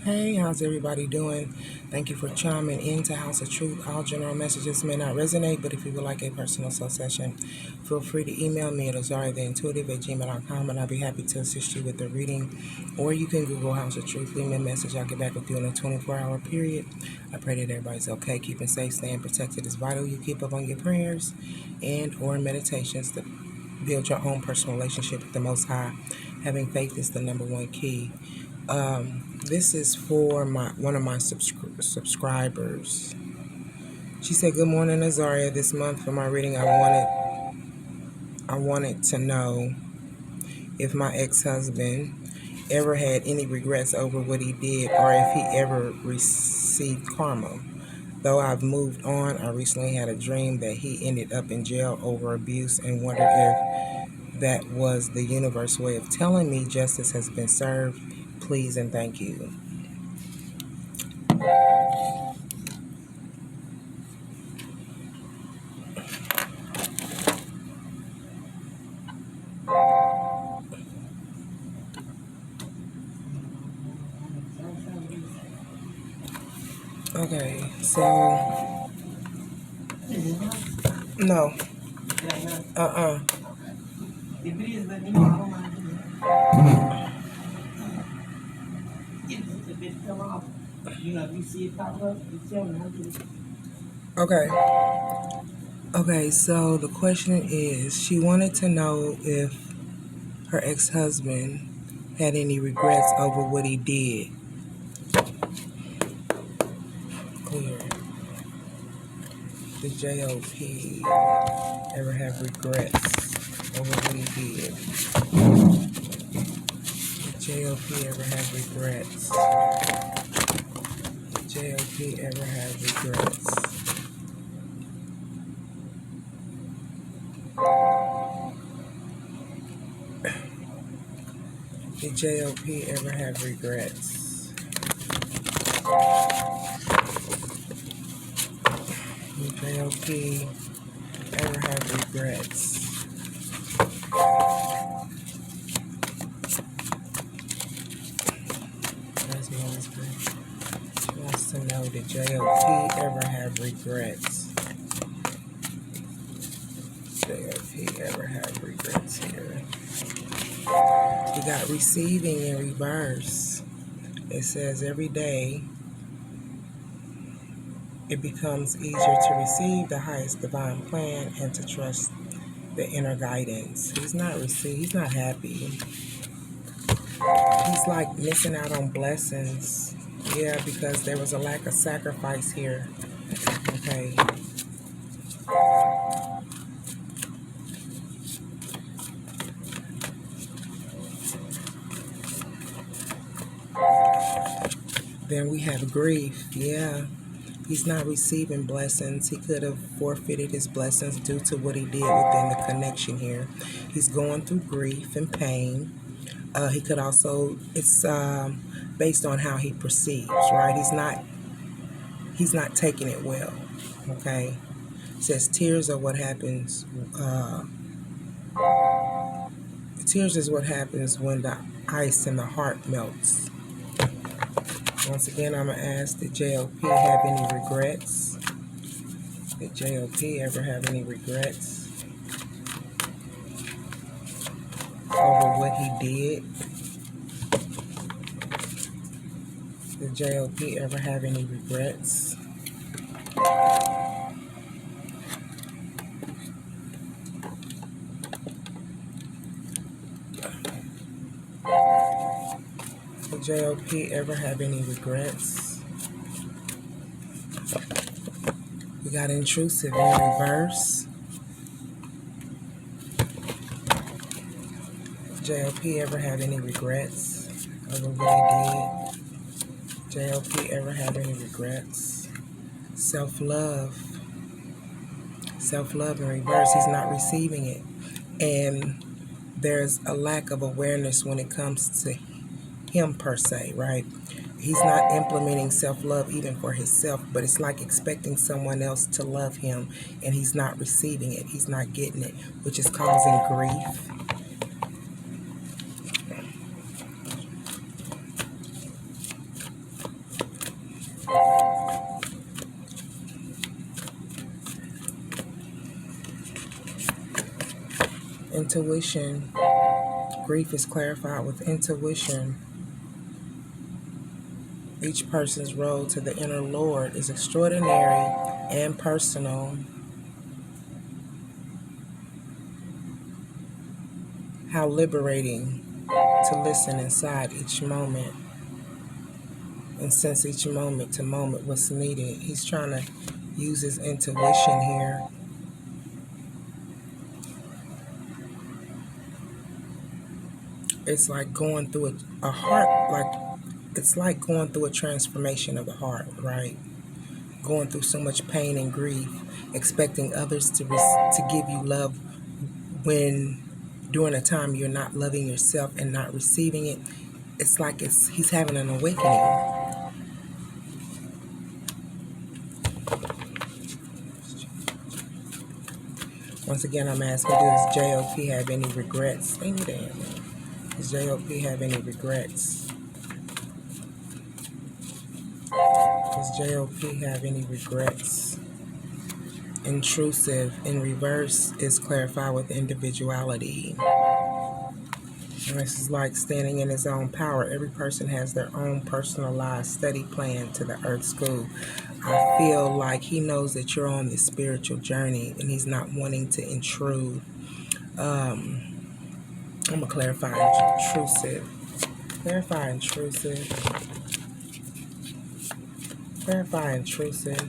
Hey, how's everybody doing? Thank you for chiming into House of Truth. All general messages may not resonate, but if you would like a personal soul session, feel free to email me at AZARIATHEINTUITIVE@gmail.com and I'll be happy to assist you with the reading. Or you can Google House of Truth, leave me a message. I'll get back with you in a 24-hour period. I pray that everybody's okay, keeping safe, staying protected is vital. You keep up on your prayers and or meditations to build your own personal relationship with the Most High. Having faith is the number one key. This is for one of my subscribers. She said, "Good morning, Azaria. This month for my reading, I wanted to know if my ex-husband ever had any regrets over what he did, or if he ever received karma. Though I've moved on, I recently had a dream that he ended up in jail over abuse, and wondered if that was the universe way of telling me justice has been served. Please and thank you." Okay, so no, uh-uh. Okay. Okay, so the question is, she wanted to know if her ex-husband had any regrets over what he did. Clear. Did JOP ever have regrets over what he did? Did JOP ever have regrets? Did JOP ever have regrets? Did JOP ever have regrets? Did JOP ever have regrets? That's the Holy Spirit. She wants to know, did JOP ever have regrets? JOP ever have regrets here? We got receiving in reverse. It says every day it becomes easier to receive the highest divine plan and to trust the inner guidance. He's not happy. He's like missing out on blessings. Yeah, because there was a lack of sacrifice here. Okay. Then we have grief. Yeah. He's not receiving blessings. He could have forfeited his blessings due to what he did within the connection here. He's going through grief and pain. He could also, it's based on how he perceives, right? He's not taking it well, okay? It says tears are what happens. Tears is what happens when the ice in the heart melts. Once again, I'm going to ask, did JOP have any regrets? Did JOP ever have any regrets over what he did? Did JOP ever have any regrets? Did JOP ever have any regrets? We got intrusive in reverse. JLP ever have any regrets over what he did? JLP ever have any regrets? Self-love. Self-love in reverse. He's not receiving it. And there's a lack of awareness when it comes to him per se, right? He's not implementing self-love even for himself, but it's like expecting someone else to love him, and he's not receiving it. He's not getting it, which is causing grief. Intuition. Grief is clarified with intuition. Each person's road to the inner Lord is extraordinary and personal. How liberating to listen inside each moment and sense each moment to moment what's needed. He's trying to use his intuition here. It's like going through a heart, it's like going through a transformation of the heart, right? Going through so much pain and grief, expecting others to give you love when during a time you're not loving yourself and not receiving it. It's like he's having an awakening. Once again, I'm asking, does JOP have any regrets? Any damn. Does JOP have any regrets? Does JOP have any regrets? Intrusive in reverse is clarified with individuality. And this is like standing in his own power. Every person has their own personalized study plan to the Earth School. I feel like he knows that you're on this spiritual journey and he's not wanting to intrude. I'm going to clarify intrusive. Clarify intrusive. Clarify intrusive.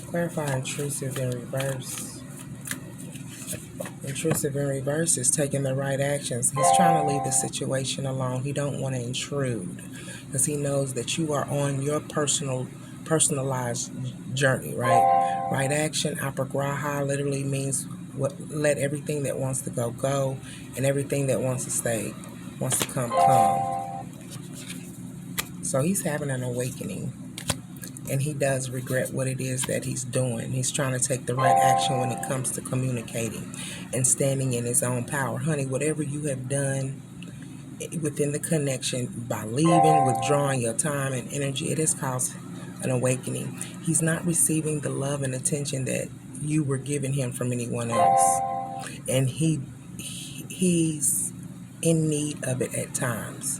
Clarify intrusive in reverse. Intrusive in reverse is taking the right actions. He's trying to leave the situation alone. He don't want to intrude because he knows that you are on your personalized journey, right? Right action, aparagraha, literally means let everything that wants to go, and everything that wants to stay, wants to come. So he's having an awakening. And he does regret what it is that he's doing. He's trying to take the right action when it comes to communicating and standing in his own power. Honey, whatever you have done within the connection by leaving, withdrawing your time and energy, it has caused an awakening. He's not receiving the love and attention that you were giving him from anyone else. And he's in need of it at times.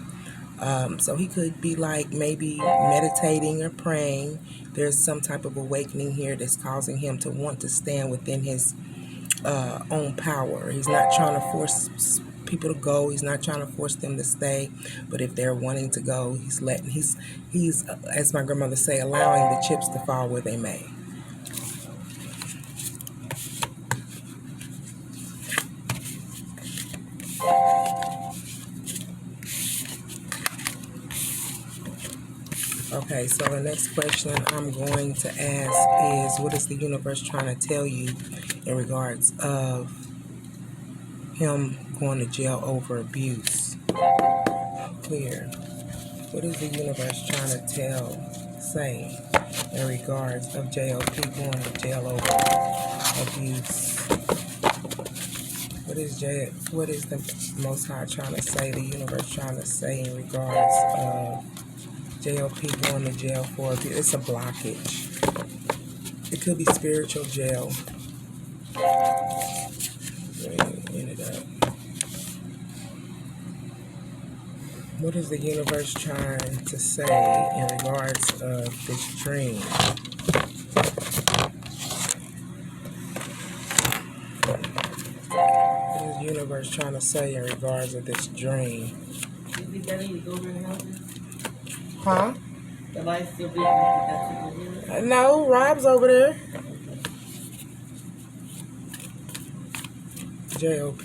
So he could be like maybe meditating or praying. There's some type of awakening here that's causing him to want to stand within his own power. He's not trying to force people to go. He's not trying to force them to stay. But if they're wanting to go, he's as my grandmother say, allowing the chips to fall where they may. Okay, so the next question I'm going to ask is, what is the universe trying to tell you in regards of him going to jail over abuse? Clear. What is the universe trying to say in regards of JOP going to jail over abuse? What is the Most High trying to say, the universe trying to say in regards of JOP going to jail for abuse? It's a blockage. It could be spiritual jail. End it up. What is the universe trying to say in regards of this dream? What is the universe trying to say in regards of this dream? Is it better you go over and help him? Huh? The light's still blinking. No, Rob's over there. JOP.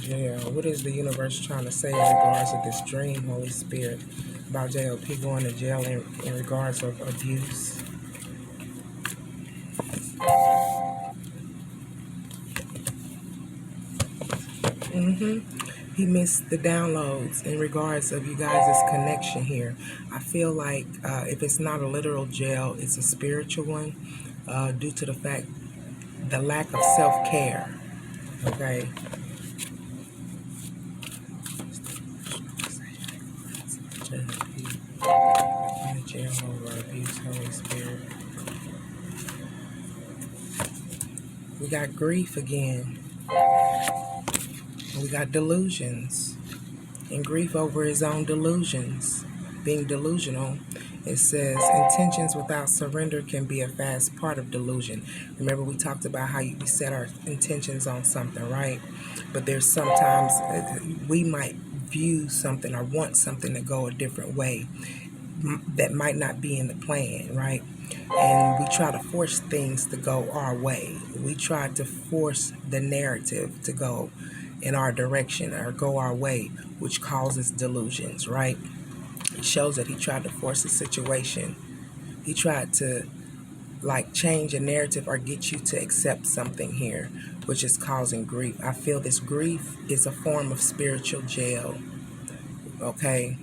Jail. What is the universe trying to say in regards to this dream, Holy Spirit, about JOP going to jail in regards of abuse? He missed the downloads in regards of you guys' connection here. I feel like if it's not a literal jail, it's a spiritual one, due to the lack of self-care. Okay. Jehovah, abuse, Holy Spirit. We got grief again. We got delusions. And grief over his own delusions. Being delusional, it says intentions without surrender can be a fast part of delusion. Remember we talked about how we set our intentions on something, right? But there's sometimes we might view something or want something to go a different way that might not be in the plan, right? And we try to force things to go our way. We try to force the narrative to go in our direction or go our way, which causes delusions, right? It shows that he tried to force a situation. He tried to change a narrative or get you to accept something here, which is causing grief. I feel this grief is a form of spiritual jail, okay?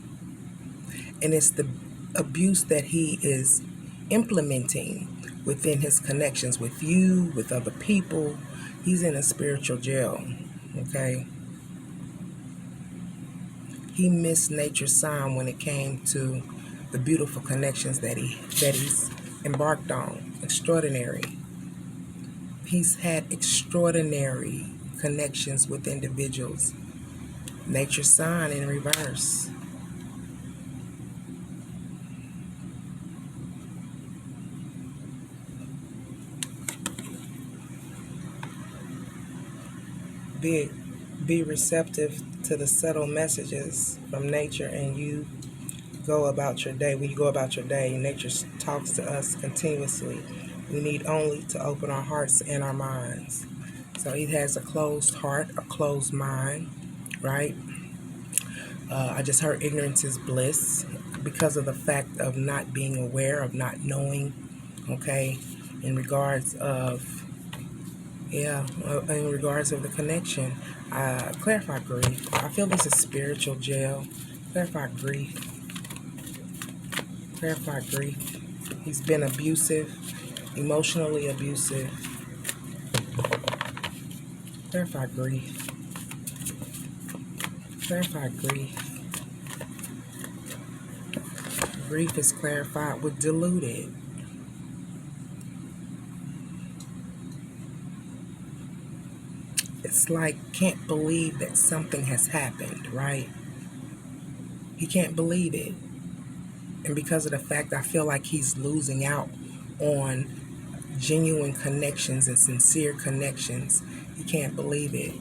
And it's the abuse that he is implementing within his connections with you, with other people. He's in a spiritual jail, okay? He missed nature's sign when it came to the beautiful connections that he's embarked on. Extraordinary. He's had extraordinary connections with individuals. Nature's sign in reverse. Be receptive to the subtle messages from nature, and you go about your day. When you go about your day, nature talks to us continuously. We need only to open our hearts and our minds. So he has a closed heart, a closed mind, right? I just heard ignorance is bliss because of the fact of not being aware, of not knowing, okay, in regards of in regards of the connection. Clarify grief. I feel this is spiritual jail. Clarify grief. Clarify grief. He's been abusive, emotionally abusive. Clarify grief. Clarify grief. Grief is clarified with deluded. It's like can't believe that something has happened, right? He can't believe it. And because of the fact I feel like he's losing out on genuine connections and sincere connections, he can't believe it.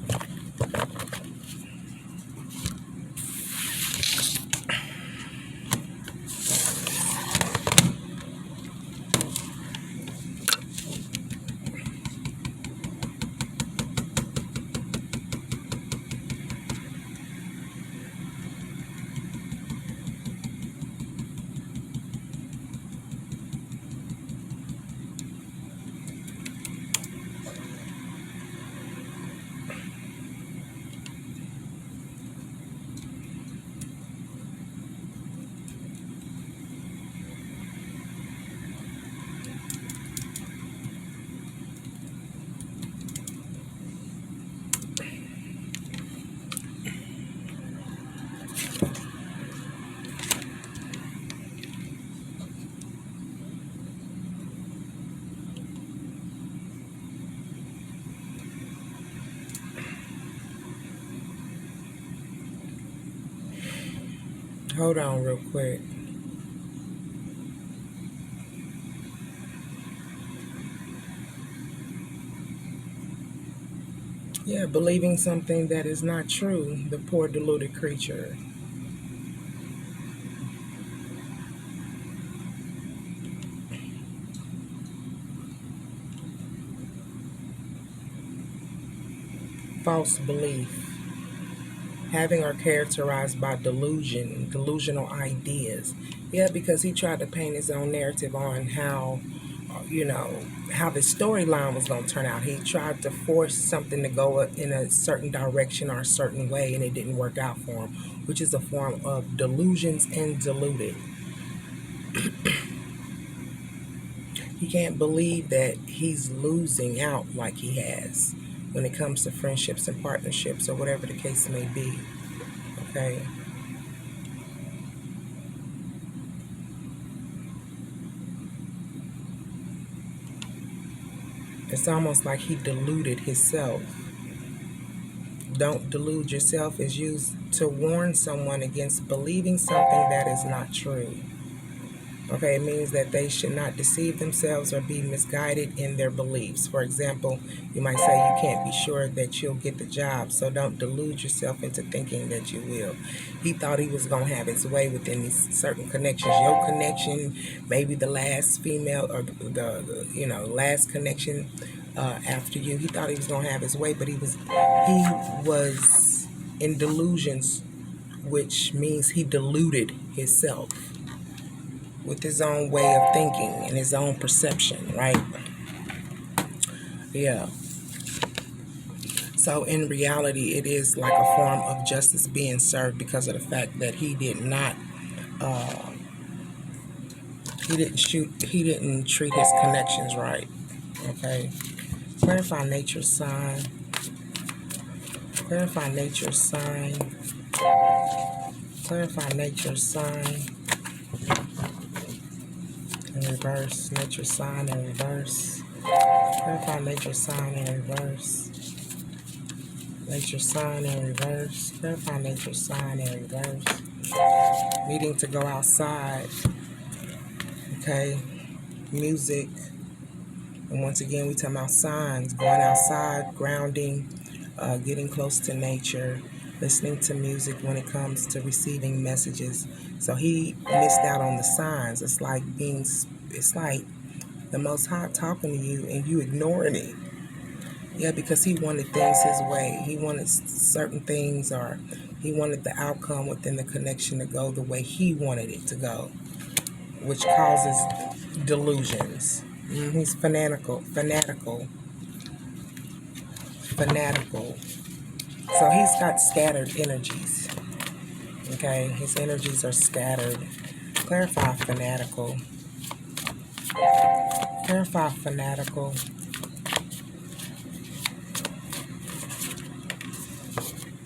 Hold on real quick. Yeah, believing something that is not true, the poor deluded creature. False belief. Having are characterized by delusion, delusional ideas. Yeah, because he tried to paint his own narrative on how, how the storyline was going to turn out. He tried to force something to go in a certain direction or a certain way, and it didn't work out for him, which is a form of delusions and deluded. He can't believe that he's losing out like he has when it comes to friendships and partnerships or whatever the case may be. Okay. It's almost like he deluded himself. Don't delude yourself is used to warn someone against believing something that is not true. Okay, it means that they should not deceive themselves or be misguided in their beliefs. For example, you might say you can't be sure that you'll get the job, so don't delude yourself into thinking that you will. He thought he was going to have his way within these certain connections. Your connection, maybe the last female or the last connection after you. He thought he was going to have his way, but he was in delusions, which means he deluded himself with his own way of thinking and his own perception, right? Yeah. So in reality, it is like a form of justice being served because of the fact that he didn't treat his connections right. Okay. Clarify nature's sign. Clarify nature's sign. Clarify nature's sign. In reverse. Nature's sign in reverse. Clarify nature's sign in reverse. Nature's sign in reverse. Clarify nature's sign in reverse. Needing to go outside. Okay. Music. And once again, we talking about signs. Going outside, grounding, getting close to nature, listening to music when it comes to receiving messages. So he missed out on the signs. It's like the Most High talking to you and you ignoring it. Yeah, because he wanted things his way. He wanted certain things, or he wanted the outcome within the connection to go the way he wanted it to go, which causes delusions. He's fanatical. So he's got scattered energies. Okay, his energies are scattered. Clarify fanatical. Clarify fanatical.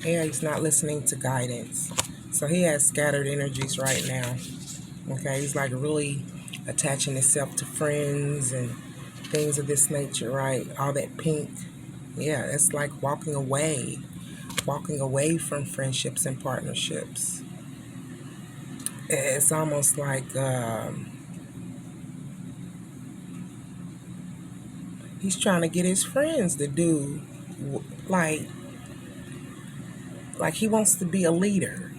Yeah, he's not listening to guidance. So he has scattered energies right now. Okay, he's like really attaching himself to friends and things of this nature, right? All that pink. Yeah, it's like walking away from friendships and partnerships. It's almost like he's trying to get his friends to do like he wants to be a leader.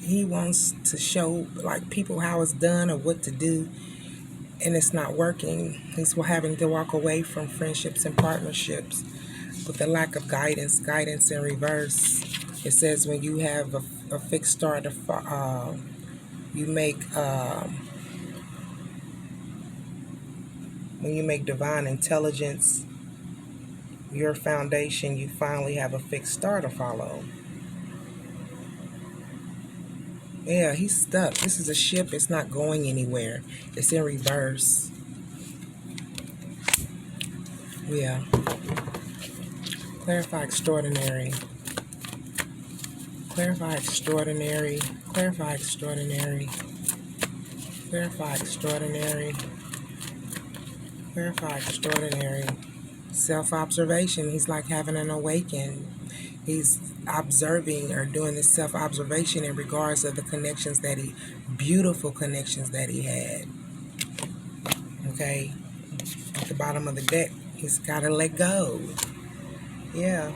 He wants to show like people how it's done or what to do, and it's not working. He's having to walk away from friendships and partnerships with the lack of guidance in reverse. It says when you have a fixed start, you make when you make divine intelligence your foundation, you finally have a fixed star to follow. Yeah, he's stuck. This is a ship. It's not going anywhere. It's in reverse. Yeah. Clarify extraordinary. Clarify extraordinary. Clarify extraordinary. Clarify extraordinary. Clarify extraordinary. Self-observation. He's like having an awaken. He's observing or doing this self-observation in regards of the connections beautiful connections that he had. Okay. At the bottom of the deck, he's got to let go. Yeah.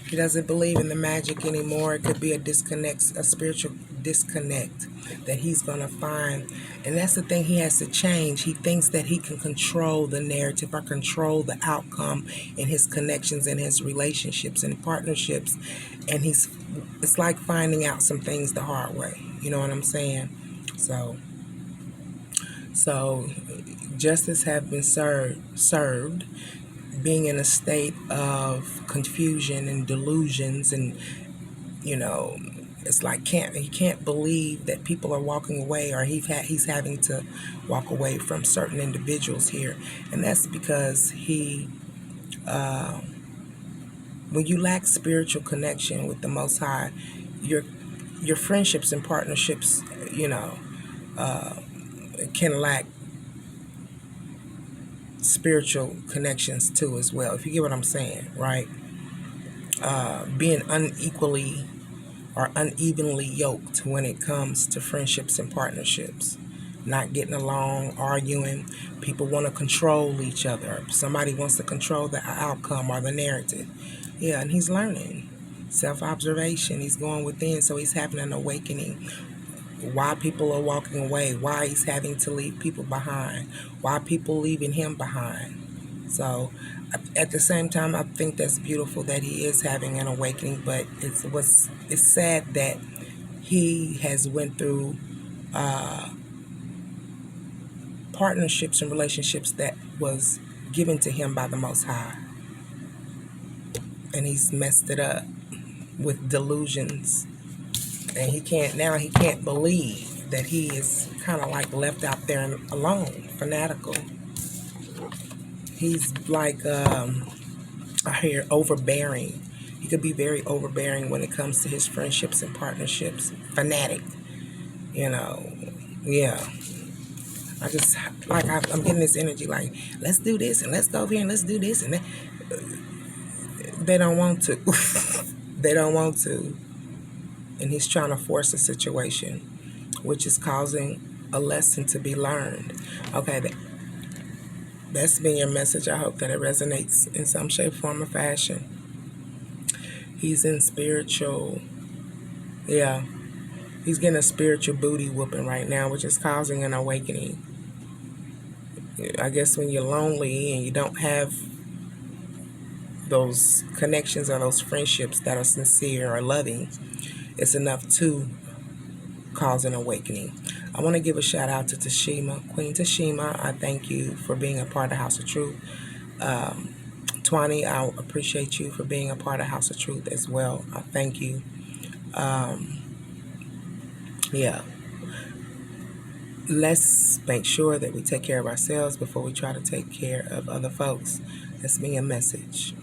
He doesn't believe in the magic anymore. It could be a spiritual disconnect that he's going to find. And that's the thing, he has to change. He thinks that he can control the narrative or control the outcome in his connections and his relationships and partnerships. And it's like finding out some things the hard way. You know what I'm saying? So justice have been served, being in a state of confusion and delusions, and it's like he can't believe that people are walking away, or he's having to walk away from certain individuals here. And that's because when you lack spiritual connection with the Most High, your friendships and partnerships can lack spiritual connections too as well, if you get what I'm saying, right? Being unequally or unevenly yoked when it comes to friendships and partnerships. Not getting along, arguing. People want to control each other. Somebody wants to control the outcome or the narrative. Yeah, and he's learning. Self-observation. He's going within, so he's having an awakening. Why people are walking away. Why he's having to leave people behind. Why people leaving him behind. So, at the same time, I think that's beautiful that he is having an awakening. But it's sad that he has went through partnerships and relationships that was given to him by the Most High, and he's messed it up with delusions, and he can't believe that he is kind of like left out there and alone, fanatical. He's like I hear overbearing. He could be very overbearing when it comes to his friendships and partnerships. Fanatic, you know. Yeah. I just I'm getting this energy like, let's do this and let's go over here and let's do this and that. They don't want to. They don't want to. And he's trying to force a situation, which is causing a lesson to be learned. Okay, that's been your message. I hope that it resonates in some shape, form, or fashion. He's in spiritual, yeah, he's getting a spiritual booty whooping right now, which is causing an awakening. I guess when you're lonely and you don't have those connections or those friendships that are sincere or loving, it's enough to cause an awakening. I want to give a shout out to Tashima, Queen Tashima. I thank you for being a part of House of Truth. Twani, I appreciate you for being a part of House of Truth as well. I thank you. Yeah. Let's make sure that we take care of ourselves before we try to take care of other folks. That's me a message.